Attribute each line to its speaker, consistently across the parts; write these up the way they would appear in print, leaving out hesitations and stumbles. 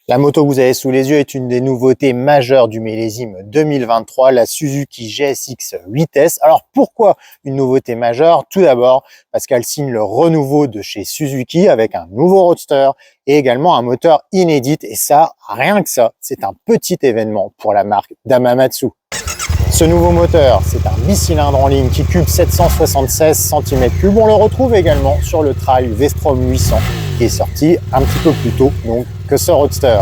Speaker 1: La moto que vous avez sous les yeux est une des nouveautés majeures du millésime 2023, la Suzuki GSX 8S. Alors pourquoi une nouveauté majeure? Tout d'abord parce qu'elle signe le renouveau de chez Suzuki avec un nouveau roadster et également un moteur inédit. Et ça, rien que ça, c'est un petit événement pour la marque Damamatsu. Ce nouveau moteur, c'est un bicylindre en ligne qui cube 776 cm3. On le retrouve également sur le trail V-Strom 800 qui est sorti un petit peu plus tôt donc, que ce roadster.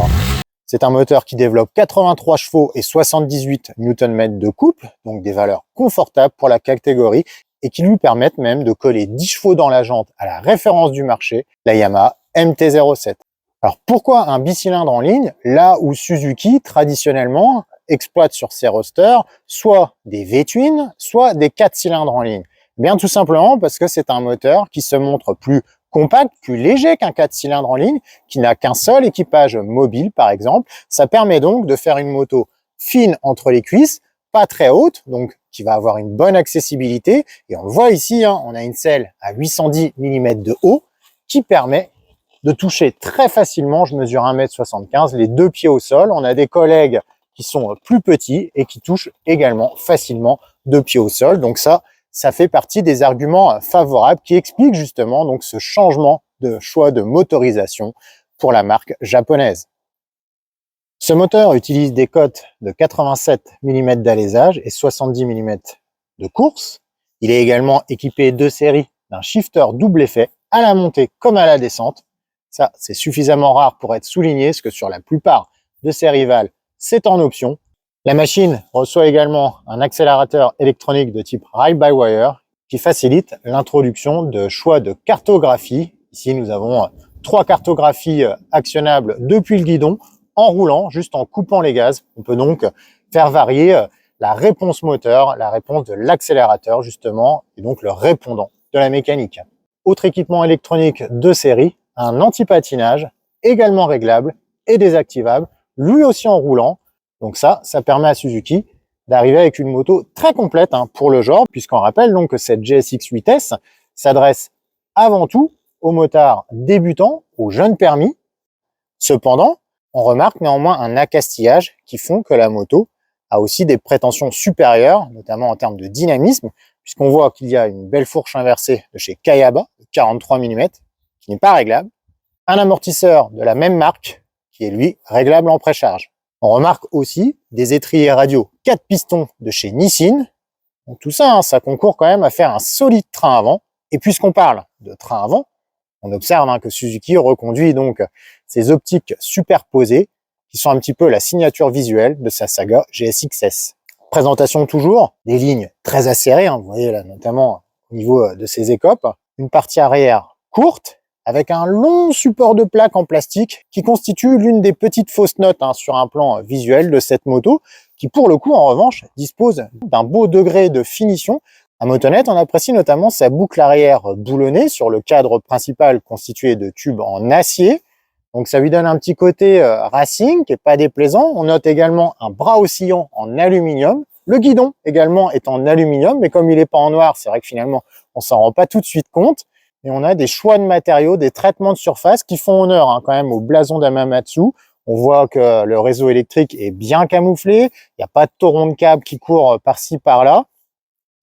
Speaker 1: C'est un moteur qui développe 83 chevaux et 78 Nm de couple, donc des valeurs confortables pour la catégorie et qui lui permettent même de coller 10 chevaux dans la jante à la référence du marché, la Yamaha MT-07. Alors pourquoi un bicylindre en ligne là où Suzuki traditionnellement exploite sur ses roadsters soit des V-twin, soit des 4 cylindres en ligne? Bien tout simplement parce que c'est un moteur qui se montre plus compact, plus léger qu'un 4 cylindres en ligne, qui n'a qu'un seul équipage mobile par exemple. Ça permet donc de faire une moto fine entre les cuisses, pas très haute, donc qui va avoir une bonne accessibilité. Et on le voit ici, on a une selle à 810 mm de haut qui permet de toucher très facilement, je mesure 1,75 m, les deux pieds au sol. On a des collègues qui sont plus petits et qui touchent également facilement deux pieds au sol. Donc ça fait partie des arguments favorables qui expliquent justement donc ce changement de choix de motorisation pour la marque japonaise. Ce moteur utilise des cotes de 87 mm d'alésage et 70 mm de course. Il est également équipé de série d'un shifter double effet à la montée comme à la descente. Ça, c'est suffisamment rare pour être souligné, parce que sur la plupart de ses rivales, c'est en option. La machine reçoit également un accélérateur électronique de type Ride-by-Wire qui facilite l'introduction de choix de cartographie. Ici, nous avons 3 cartographies actionnables depuis le guidon en roulant, juste en coupant les gaz. On peut donc faire varier la réponse moteur, la réponse de l'accélérateur justement, et donc le répondant de la mécanique. Autre équipement électronique de série, un anti-patinage également réglable et désactivable, lui aussi en roulant. Donc ça permet à Suzuki d'arriver avec une moto très complète pour le genre, puisqu'on rappelle donc que cette GSX 8S s'adresse avant tout aux motards débutants, aux jeunes permis. Cependant, on remarque néanmoins un accastillage qui font que la moto a aussi des prétentions supérieures, notamment en termes de dynamisme, puisqu'on voit qu'il y a une belle fourche inversée de chez Kayaba, de 43 mm, qui n'est pas réglable, un amortisseur de la même marque, qui est lui réglable en précharge. On remarque aussi des étriers radiaux 4 pistons de chez Nissin. Donc tout ça, ça concourt quand même à faire un solide train avant. Et puisqu'on parle de train avant, on observe que Suzuki reconduit donc ces optiques superposées qui sont un petit peu la signature visuelle de sa saga GSX-S. Présentation toujours, des lignes très acérées, vous voyez là notamment au niveau de ses écopes, une partie arrière courte avec un long support de plaque en plastique qui constitue l'une des petites fausses notes sur un plan visuel de cette moto qui pour le coup en revanche dispose d'un beau degré de finition. À motonettes, on apprécie notamment sa boucle arrière boulonnée sur le cadre principal constitué de tubes en acier. Donc ça lui donne un petit côté racing qui est pas déplaisant. On note également un bras oscillant en aluminium. Le guidon également est en aluminium, mais comme il n'est pas en noir, c'est vrai que finalement on s'en rend pas tout de suite compte. Et on a des choix de matériaux, des traitements de surface qui font honneur quand même au blason d'Damamatsu. On voit que le réseau électrique est bien camouflé. Il n'y a pas de torrent de câble qui court par-ci par-là.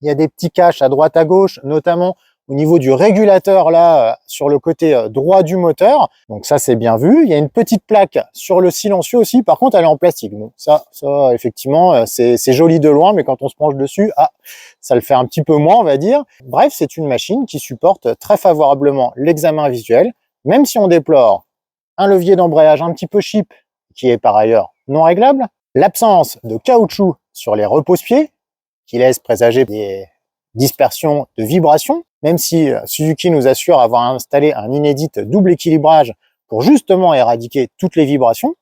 Speaker 1: Il y a des petits caches à droite à gauche, notamment au niveau du régulateur là sur le côté droit du moteur. Donc ça c'est bien vu. Il y a une petite plaque sur le silencieux aussi. Par contre elle est en plastique. Donc ça effectivement c'est joli de loin, mais quand on se penche dessus, ça le fait un petit peu moins on va dire. Bref, c'est une machine qui supporte très favorablement l'examen visuel, même si on déplore un levier d'embrayage un petit peu cheap qui est par ailleurs non réglable, l'absence de caoutchouc sur les repose-pieds qui laisse présager des dispersions de vibrations, même si Suzuki nous assure avoir installé un inédit double équilibrage pour justement éradiquer toutes les vibrations.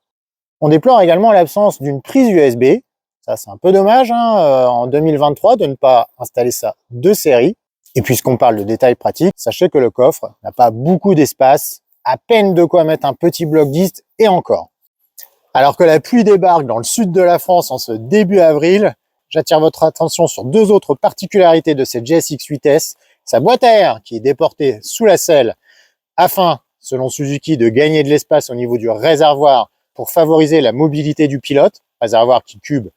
Speaker 1: On déplore également l'absence d'une prise USB. Ça, c'est un peu dommage en 2023 de ne pas installer ça de série. Et puisqu'on parle de détails pratiques, sachez que le coffre n'a pas beaucoup d'espace, à peine de quoi mettre un petit bloc disque et encore. Alors que la pluie débarque dans le sud de la France en ce début avril, j'attire votre attention sur 2 autres particularités de cette GSX 8S. Sa boîte à air qui est déportée sous la selle afin, selon Suzuki, de gagner de l'espace au niveau du réservoir pour favoriser la mobilité du pilote, réservoir qui cube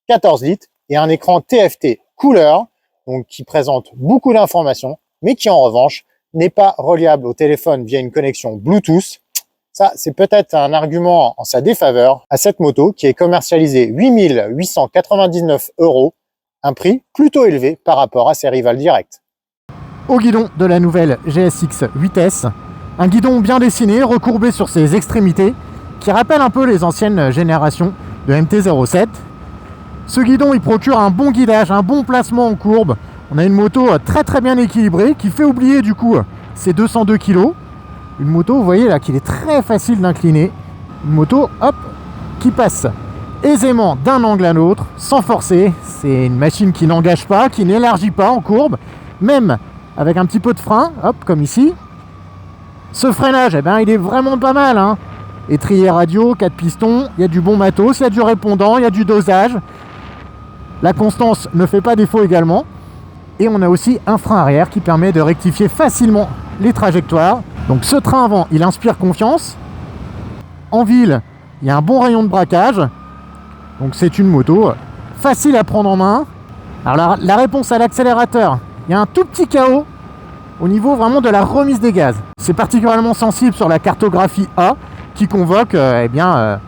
Speaker 1: 14 litres, et un écran TFT couleur, donc qui présente beaucoup d'informations, mais qui en revanche n'est pas reliable au téléphone via une connexion Bluetooth. Ça, c'est peut-être un argument en sa défaveur à cette moto qui est commercialisée 8 899 €, un prix plutôt élevé par rapport à ses rivales directes.
Speaker 2: Au guidon de la nouvelle GSX 8S, un guidon bien dessiné, recourbé sur ses extrémités, qui rappelle un peu les anciennes générations de MT-07. Ce guidon, il procure un bon guidage, un bon placement en courbe. On a une moto très bien équilibrée qui fait oublier du coup ses 202 kg. Une moto, vous voyez là, qu'il est très facile d'incliner. Une moto, hop, qui passe aisément d'un angle à l'autre, sans forcer. C'est une machine qui n'engage pas, qui n'élargit pas en courbe, même avec un petit peu de frein, hop, comme ici. Ce freinage, eh ben, il est vraiment pas mal, hein. Étrier radio, 4 pistons, il y a du bon matos, il y a du répondant, il y a du dosage. La constance ne fait pas défaut également. Et on a aussi un frein arrière qui permet de rectifier facilement les trajectoires. Donc ce train avant, il inspire confiance. En ville, il y a un bon rayon de braquage. Donc c'est une moto facile à prendre en main. Alors la réponse à l'accélérateur, il y a un tout petit chaos au niveau vraiment de la remise des gaz. C'est particulièrement sensible sur la cartographie A qui convoque la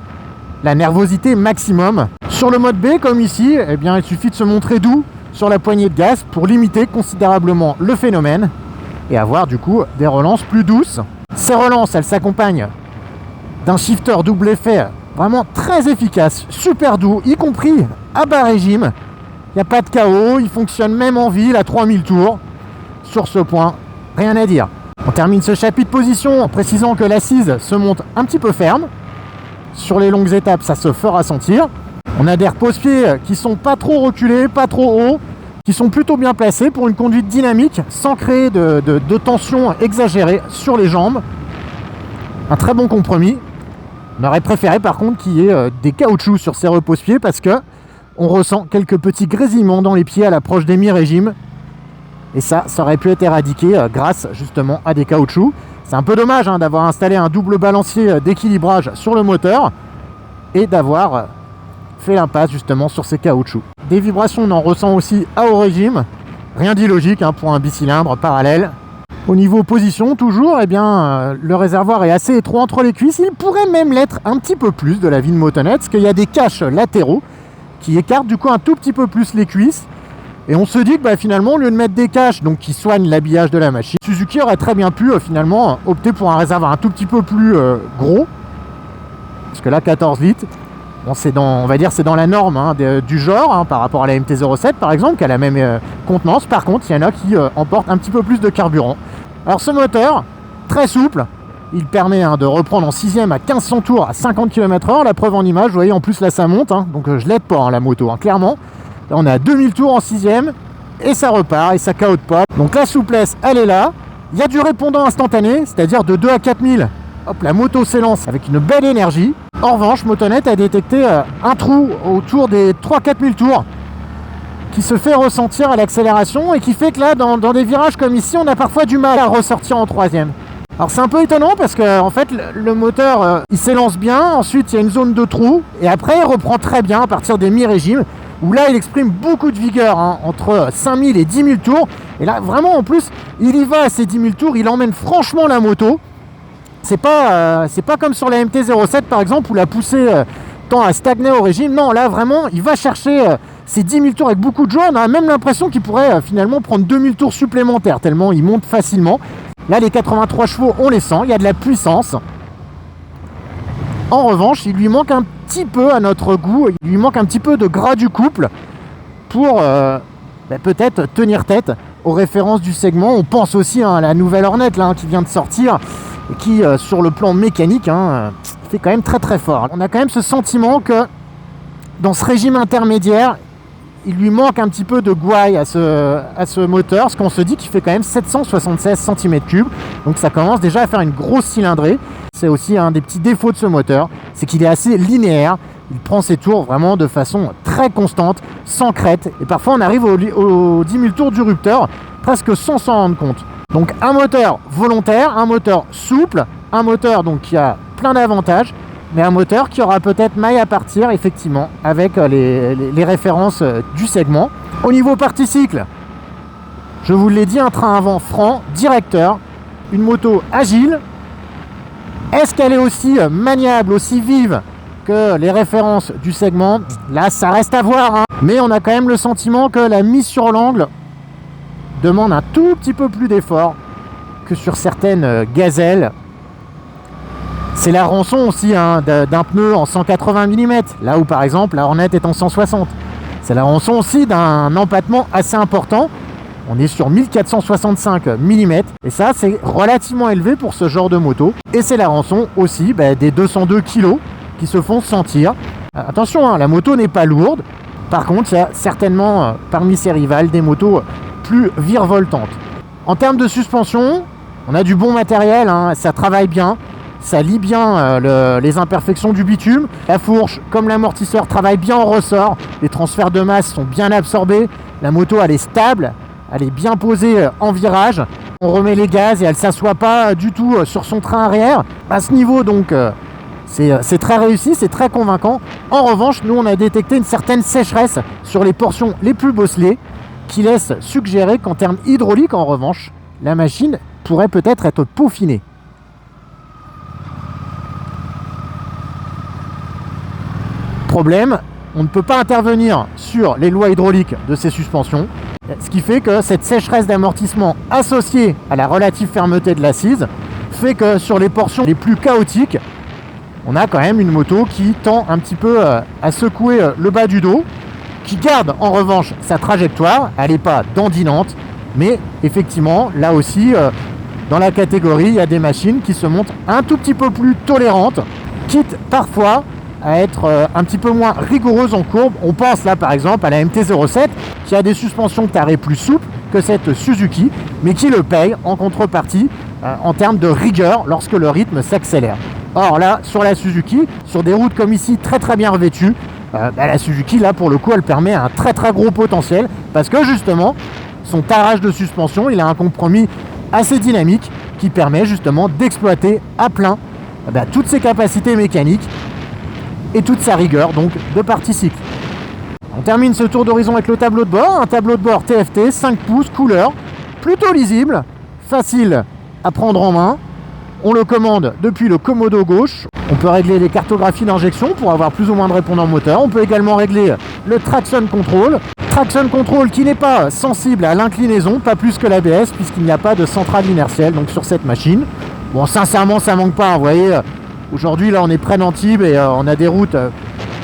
Speaker 2: nervosité maximum. Sur le mode B, comme ici, il suffit de se montrer doux sur la poignée de gaz pour limiter considérablement le phénomène et avoir du coup des relances plus douces. Ces relances, elles s'accompagnent d'un shifter double effet vraiment très efficace, super doux, y compris à bas régime. Il n'y a pas de chaos, il fonctionne même en ville à 3000 tours. Sur ce point, rien à dire. On termine ce chapitre position en précisant que l'assise se monte un petit peu ferme. Sur les longues étapes, ça se fera sentir. On a des repose-pieds qui sont pas trop reculés, pas trop hauts, qui sont plutôt bien placés pour une conduite dynamique sans créer de tension exagérée sur les jambes. Un très bon compromis. On aurait préféré par contre qu'il y ait des caoutchoucs sur ces repose-pieds parce que on ressent quelques petits grésillements dans les pieds à l'approche des mi-régimes. Et ça aurait pu être éradiqué grâce justement à des caoutchoucs. C'est un peu dommage d'avoir installé un double balancier d'équilibrage sur le moteur et d'avoir fait l'impasse justement sur ces caoutchoucs. Des vibrations, on en ressent aussi à haut régime. Rien d'illogique pour un bicylindre parallèle. Au niveau position, toujours, le réservoir est assez étroit entre les cuisses. Il pourrait même l'être un petit peu plus de la vie de motoneige, parce qu'il y a des caches latéraux qui écartent du coup un tout petit peu plus les cuisses. Et on se dit que finalement, au lieu de mettre des caches donc, qui soignent l'habillage de la machine, Suzuki aurait très bien pu finalement opter pour un réservoir un tout petit peu plus gros. Parce que là, 14 litres, bon, on va dire c'est dans la norme du genre, par rapport à la MT-07 par exemple, qui a la même contenance. Par contre, il y en a qui emportent un petit peu plus de carburant. Alors ce moteur, très souple, il permet de reprendre en 6ème à 1500 tours à 50 km/h. La preuve en image, vous voyez, en plus là ça monte, donc je l'aide pas la moto, clairement. Là, on est à 2000 tours en 6ème et ça repart et ça caote pas. Donc la souplesse, elle est là. Il y a du répondant instantané, c'est-à-dire de 2 à 4000. Hop, la moto s'élance avec une belle énergie. En revanche, Motonet a détecté un trou autour des 3-4 000 tours qui se fait ressentir à l'accélération et qui fait que là, dans des virages comme ici, on a parfois du mal à ressortir en 3ème. Alors c'est un peu étonnant parce que en fait le moteur il s'élance bien, ensuite il y a une zone de trou et après il reprend très bien à partir des mi-régimes où là il exprime beaucoup de vigueur entre 5000 et 10 000 tours et là vraiment en plus il y va à ces 10 000 tours, il emmène franchement la moto. C'est pas comme sur la MT-07 par exemple où la poussée tend à stagner au régime. Non, là vraiment il va chercher ces 10 000 tours avec beaucoup de joie. On a même l'impression qu'il pourrait finalement prendre 2000 tours supplémentaires tellement il monte facilement. Là les 83 chevaux on les sent, il y a de la puissance. En revanche il lui manque un petit peu à notre goût, il lui manque un petit peu de gras du couple pour peut-être tenir tête aux références du segment. On pense aussi à la nouvelle Hornet qui vient de sortir et qui sur le plan mécanique fait quand même très très fort. On a quand même ce sentiment que dans ce régime intermédiaire il lui manque un petit peu de gouaille à ce moteur, parce qu'on se dit qu'il fait quand même 776 cm3, donc ça commence déjà à faire une grosse cylindrée. C'est aussi un des petits défauts de ce moteur, c'est qu'il est assez linéaire, il prend ses tours vraiment de façon très constante, sans crête, et parfois on arrive aux 10 000 tours du rupteur, presque sans s'en rendre compte. Donc un moteur volontaire, un moteur souple, un moteur donc qui a plein d'avantages, mais un moteur qui aura peut-être maille à partir, effectivement, avec les références du segment. Au niveau partie cycle, je vous l'ai dit, un train avant franc, directeur, une moto agile. Est-ce qu'elle est aussi maniable, aussi vive que les références du segment? Là, ça reste à voir, hein. Mais on a quand même le sentiment que la mise sur l'angle demande un tout petit peu plus d'effort que sur certaines gazelles. C'est la rançon aussi, hein, d'un pneu en 180 mm, là où par exemple la Hornet est en 160. C'est la rançon aussi d'un empattement assez important. On est sur 1465 mm et ça c'est relativement élevé pour ce genre de moto. Et c'est la rançon aussi des 202 kg qui se font sentir. Attention, hein, la moto n'est pas lourde. Par contre, il y a certainement parmi ses rivales des motos plus virevoltantes. En termes de suspension, on a du bon matériel, hein, ça travaille bien. Ça lie bien les imperfections du bitume. La fourche, comme l'amortisseur, travaille bien en ressort. Les transferts de masse sont bien absorbés. La moto, elle est stable. Elle est bien posée en virage. On remet les gaz et elle ne s'assoit pas du tout sur son train arrière. À ce niveau, donc, c'est très réussi, c'est très convaincant. En revanche, nous, on a détecté une certaine sécheresse sur les portions les plus bosselées qui laisse suggérer qu'en termes hydrauliques, en revanche, la machine pourrait peut-être être peaufinée. Problème, on ne peut pas intervenir sur les lois hydrauliques de ces suspensions, ce qui fait que cette sécheresse d'amortissement associée à la relative fermeté de l'assise fait que sur les portions les plus chaotiques, on a quand même une moto qui tend un petit peu à secouer le bas du dos, qui garde en revanche sa trajectoire. Elle n'est pas dandinante, mais effectivement là aussi dans la catégorie il y a des machines qui se montrent un tout petit peu plus tolérantes, quitte parfois à être un petit peu moins rigoureuse en courbe. On pense là par exemple à la MT-07 qui a des suspensions carrées plus souples que cette Suzuki, mais qui le paye en contrepartie en termes de rigueur lorsque le rythme s'accélère. Or là, sur la Suzuki, sur des routes comme ici très très bien revêtues, la Suzuki là pour le coup elle permet un très très gros potentiel parce que justement son tarage de suspension, il a un compromis assez dynamique qui permet justement d'exploiter à plein toutes ses capacités mécaniques et toute sa rigueur donc de partie cycle. On termine ce tour d'horizon avec le tableau de bord, un tableau de bord TFT 5 pouces couleur, plutôt lisible, facile à prendre en main. On le commande depuis le commodo gauche. On peut régler les cartographies d'injection pour avoir plus ou moins de répondants moteur. On peut également régler le traction control. Traction control qui n'est pas sensible à l'inclinaison, pas plus que l'ABS puisqu'il n'y a pas de centrale inertielle donc sur cette machine. Bon, sincèrement ça manque pas, vous voyez. Aujourd'hui, là, on est près d'Antibes et on a des routes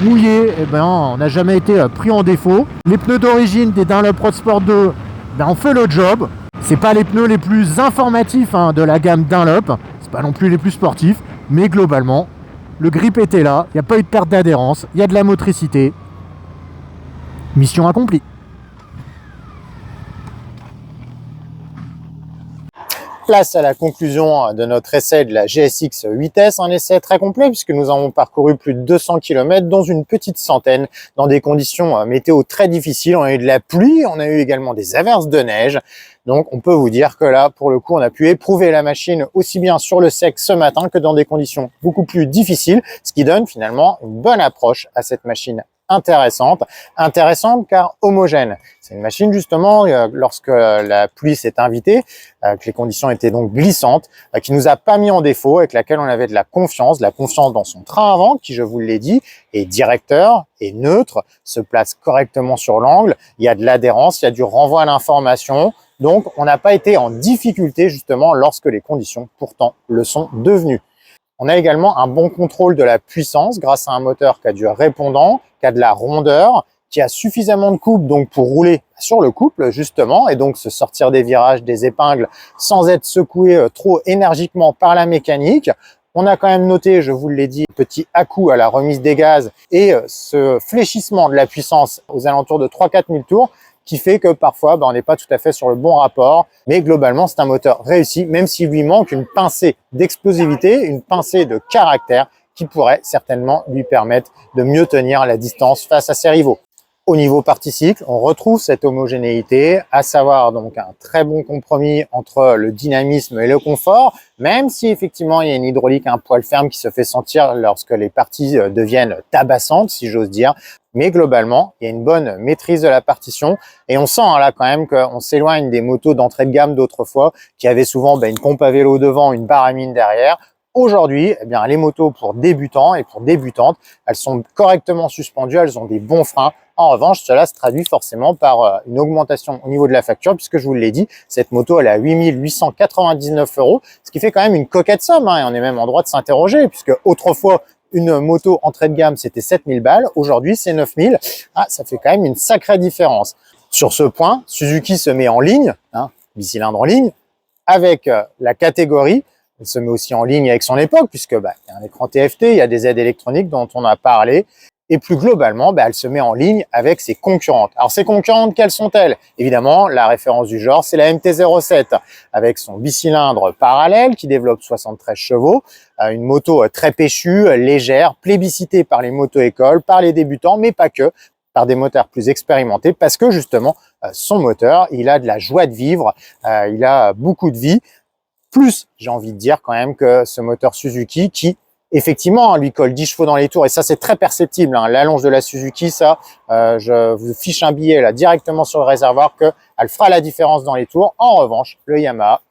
Speaker 2: mouillées. Et on n'a jamais été pris en défaut. Les pneus d'origine des Dunlop Road Sport 2, on fait le job. C'est pas les pneus les plus informatifs de la gamme Dunlop. C'est pas non plus les plus sportifs. Mais globalement, le grip était là. Il n'y a pas eu de perte d'adhérence. Il y a de la motricité. Mission accomplie.
Speaker 1: Place à la conclusion de notre essai de la GSX 8S, un essai très complet puisque nous avons parcouru plus de 200 km dans une petite centaine, dans des conditions météo très difficiles. On a eu de la pluie, on a eu également des averses de neige. Donc on peut vous dire que là, pour le coup, on a pu éprouver la machine aussi bien sur le sec ce matin que dans des conditions beaucoup plus difficiles, ce qui donne finalement une bonne approche à cette machine intéressante car homogène. C'est une machine justement, lorsque la pluie s'est invitée, que les conditions étaient donc glissantes, qui nous a pas mis en défaut, avec laquelle on avait de la confiance dans son train avant, qui je vous l'ai dit, est directeur, est neutre, se place correctement sur l'angle, il y a de l'adhérence, il y a du renvoi à l'information, donc on n'a pas été en difficulté justement lorsque les conditions pourtant le sont devenues. On a également un bon contrôle de la puissance grâce à un moteur qui a du répondant, qui a de la rondeur, qui a suffisamment de couple donc pour rouler sur le couple justement et donc se sortir des virages, des épingles sans être secoué trop énergiquement par la mécanique. On a quand même noté, je vous l'ai dit, un petit à-coup à la remise des gaz et ce fléchissement de la puissance aux alentours de 3-4 000 tours qui fait que parfois on n'est pas tout à fait sur le bon rapport, mais globalement c'est un moteur réussi, même s'il lui manque une pincée d'explosivité, une pincée de caractère qui pourrait certainement lui permettre de mieux tenir la distance face à ses rivaux. Au niveau partie cycle, on retrouve cette homogénéité, à savoir donc un très bon compromis entre le dynamisme et le confort, même si effectivement il y a une hydraulique un poil ferme qui se fait sentir lorsque les parties deviennent tabassantes, si j'ose dire. Mais globalement, il y a une bonne maîtrise de la partition et on sent là quand même qu'on s'éloigne des motos d'entrée de gamme d'autrefois qui avaient souvent une pompe à vélo devant, une barre à mine derrière. Aujourd'hui, eh bien, les motos pour débutants et pour débutantes, elles sont correctement suspendues, elles ont des bons freins. En revanche, cela se traduit forcément par une augmentation au niveau de la facture, puisque je vous l'ai dit, cette moto, elle est à 8 899 €, ce qui fait quand même une coquette somme, hein, et on est même en droit de s'interroger, puisque autrefois, une moto entrée de gamme, c'était 7000 balles. Aujourd'hui, c'est 9000. Ah, ça fait quand même une sacrée différence. Sur ce point, Suzuki se met en ligne, bicylindre en ligne, avec la catégorie. Elle se met aussi en ligne avec son époque, puisque il y a un écran TFT, il y a des aides électroniques dont on a parlé. Et plus globalement, elle se met en ligne avec ses concurrentes. Alors, ces concurrentes, quelles sont-elles? Évidemment, la référence du genre, c'est la MT-07, avec son bicylindre parallèle qui développe 73 chevaux, une moto très péchue, légère, plébiscitée par les moto-écoles, par les débutants, mais pas que, par des moteurs plus expérimentés, parce que justement, son moteur, il a de la joie de vivre, il a beaucoup de vie. Plus, j'ai envie de dire quand même que ce moteur Suzuki qui, effectivement, lui colle 10 chevaux dans les tours, et ça c'est très perceptible, l'allonge de la Suzuki, ça, je vous fiche un billet là directement sur le réservoir qu'elle fera la différence dans les tours. En revanche, le Yamaha,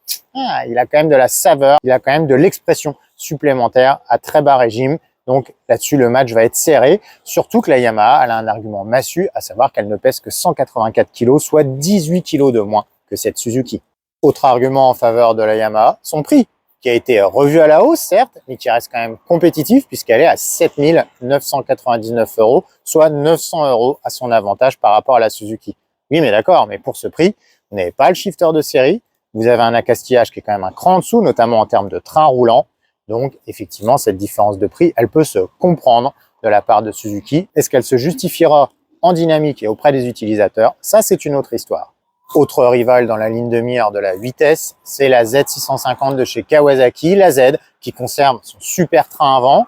Speaker 1: il a quand même de la saveur, il a quand même de l'expression supplémentaire à très bas régime. Donc là-dessus, le match va être serré, surtout que la Yamaha, elle a un argument massu, à savoir qu'elle ne pèse que 184 kg, soit 18 kg de moins que cette Suzuki. Autre argument en faveur de la Yamaha, son prix, qui a été revu à la hausse, certes, mais qui reste quand même compétitif puisqu'elle est à 7 999 €, soit 900 € à son avantage par rapport à la Suzuki. Oui, mais d'accord, mais pour ce prix, vous n'avez pas le shifter de série, vous avez un accastillage qui est quand même un cran en dessous, notamment en termes de train roulant. Donc, effectivement, cette différence de prix, elle peut se comprendre de la part de Suzuki. Est-ce qu'elle se justifiera en dynamique et auprès des utilisateurs? Ça, c'est une autre histoire. Autre rival dans la ligne de mire de la vitesse, c'est la Z650 de chez Kawasaki, la Z qui conserve son super train avant,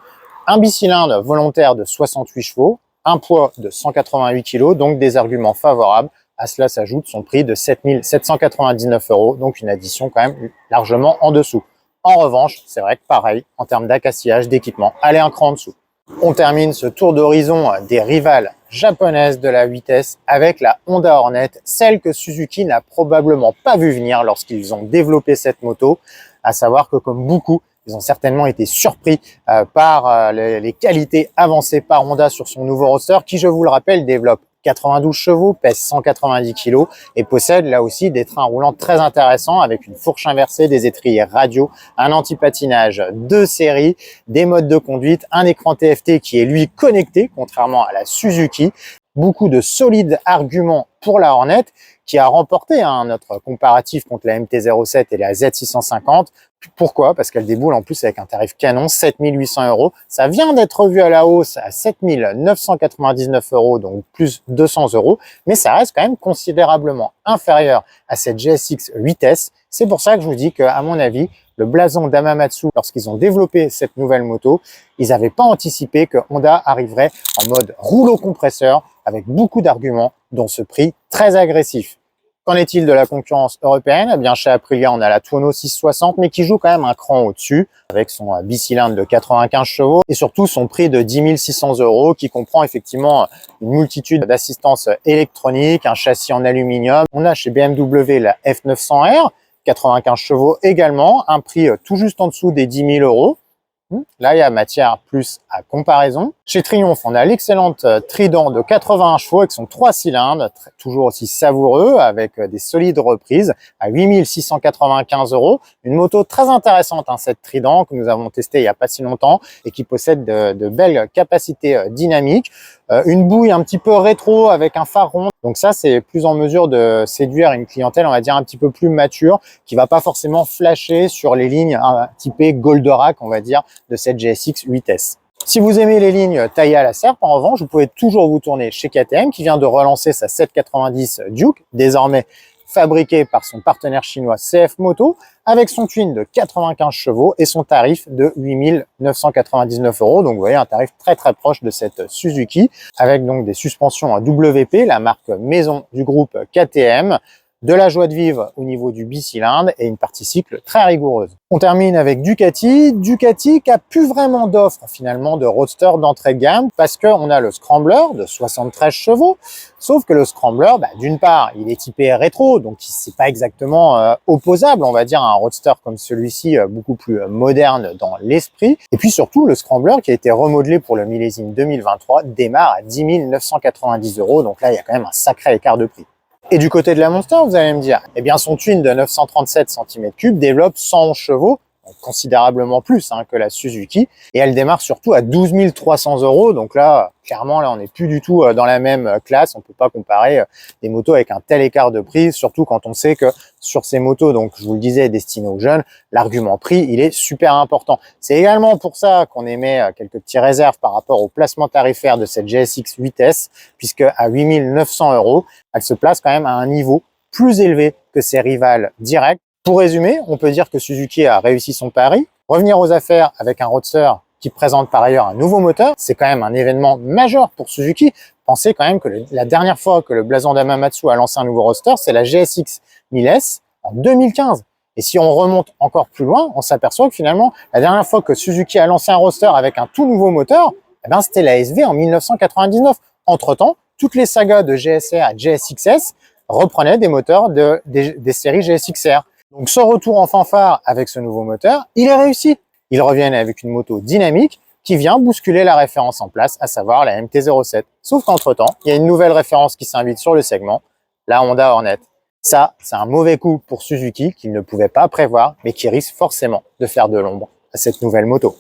Speaker 1: un bicylindre volontaire de 68 chevaux, un poids de 188 kg, donc des arguments favorables. À cela s'ajoute son prix de 7 799 €, donc une addition quand même largement en dessous. En revanche, c'est vrai que pareil, en termes d'accastillage, d'équipement, elle est un cran en dessous. On termine ce tour d'horizon des rivales japonaises de la vitesse avec la Honda Hornet, celle que Suzuki n'a probablement pas vu venir lorsqu'ils ont développé cette moto, à savoir que comme beaucoup, ils ont certainement été surpris par les qualités avancées par Honda sur son nouveau roadster qui, je vous le rappelle, développe 92 chevaux, pèse 190 kg et possède là aussi des trains roulants très intéressants avec une fourche inversée, des étriers radio, un anti-patinage de série, des modes de conduite, un écran TFT qui est lui connecté contrairement à la Suzuki. Beaucoup de solides arguments pour la Hornet qui a remporté notre comparatif contre la MT-07 et la Z650. Pourquoi? Parce qu'elle déboule en plus avec un tarif canon, 7 800 €. Ça vient d'être revu à la hausse à 7 999 €, donc plus 200 €, mais ça reste quand même considérablement inférieur à cette GSX 8S. C'est pour ça que je vous dis qu'à mon avis, le blason d'Hamamatsu, lorsqu'ils ont développé cette nouvelle moto, ils n'avaient pas anticipé que Honda arriverait en mode rouleau compresseur avec beaucoup d'arguments, dont ce prix très agressif. Qu'en est-il de la concurrence européenne? Eh bien, chez Aprilia, on a la Tuono 660, mais qui joue quand même un cran au-dessus, avec son bicylindre de 95 chevaux, et surtout son prix de 10 600 €, qui comprend effectivement une multitude d'assistances électroniques, un châssis en aluminium. On a chez BMW la F900R, 95 chevaux également, un prix tout juste en dessous des 10 000 €. Là, il y a matière plus à comparaison. Chez Triumph, on a l'excellente Trident de 81 chevaux avec son 3 cylindres, toujours aussi savoureux, avec des solides reprises à 8 695 €. Une moto très intéressante, cette Trident, que nous avons testé il n'y a pas si longtemps et qui possède de belles capacités dynamiques. Une bouille un petit peu rétro avec un phare rond. Donc ça, c'est plus en mesure de séduire une clientèle, on va dire, un petit peu plus mature, qui va pas forcément flasher sur les lignes typées Goldorak, on va dire, de cette GSX 8S. Si vous aimez les lignes taillées à la serpe, en revanche, vous pouvez toujours vous tourner chez KTM, qui vient de relancer sa 790 Duke, désormais fabriqué par son partenaire chinois CF Moto, avec son twin de 95 chevaux et son tarif de 8 999 €. Donc vous voyez, un tarif très proche de cette Suzuki, avec donc des suspensions WP, la marque maison du groupe KTM, de la joie de vivre au niveau du bicylindre et une partie cycle très rigoureuse. On termine avec Ducati. Ducati qui a plus vraiment d'offres finalement de roadster d'entrée de gamme, parce qu'on a le Scrambler de 73 chevaux, sauf que le Scrambler, d'une part, il est typé rétro, donc c'est pas exactement opposable, on va dire, à un roadster comme celui-ci, beaucoup plus moderne dans l'esprit. Et puis surtout, le Scrambler qui a été remodelé pour le millésime 2023 démarre à 10 990 €, donc là, il y a quand même un sacré écart de prix. Et du côté de la Monster, vous allez me dire, eh bien son twin de 937 cm3 développe 111 chevaux, donc considérablement plus que la Suzuki, et elle démarre surtout à 12 300 €. Donc là, clairement, là, on n'est plus du tout dans la même classe. On peut pas comparer des motos avec un tel écart de prix, surtout quand on sait que sur ces motos, donc je vous le disais, destinées aux jeunes, l'argument prix, il est super important. C'est également pour ça qu'on émet quelques petits réserves par rapport au placement tarifaire de cette GSX 8S, puisque à 8 900 €, elle se place quand même à un niveau plus élevé que ses rivales directes. Pour résumer, on peut dire que Suzuki a réussi son pari. Revenir aux affaires avec un roadster qui présente par ailleurs un nouveau moteur, c'est quand même un événement majeur pour Suzuki. Pensez quand même que la dernière fois que le blason d'Hamamatsu a lancé un nouveau roadster, c'est la GSX 1000S en 2015. Et si on remonte encore plus loin, on s'aperçoit que finalement, la dernière fois que Suzuki a lancé un roadster avec un tout nouveau moteur, c'était la SV en 1999. Entre-temps, toutes les sagas de GSR à GSX-S reprenaient des moteurs des séries GSX-R. Donc ce retour en fanfare avec ce nouveau moteur, il est réussi. Ils reviennent avec une moto dynamique qui vient bousculer la référence en place, à savoir la MT-07. Sauf qu'entre-temps, il y a une nouvelle référence qui s'invite sur le segment, la Honda Hornet. Ça, c'est un mauvais coup pour Suzuki qu'ils ne pouvaient pas prévoir, mais qui risque forcément de faire de l'ombre à cette nouvelle moto.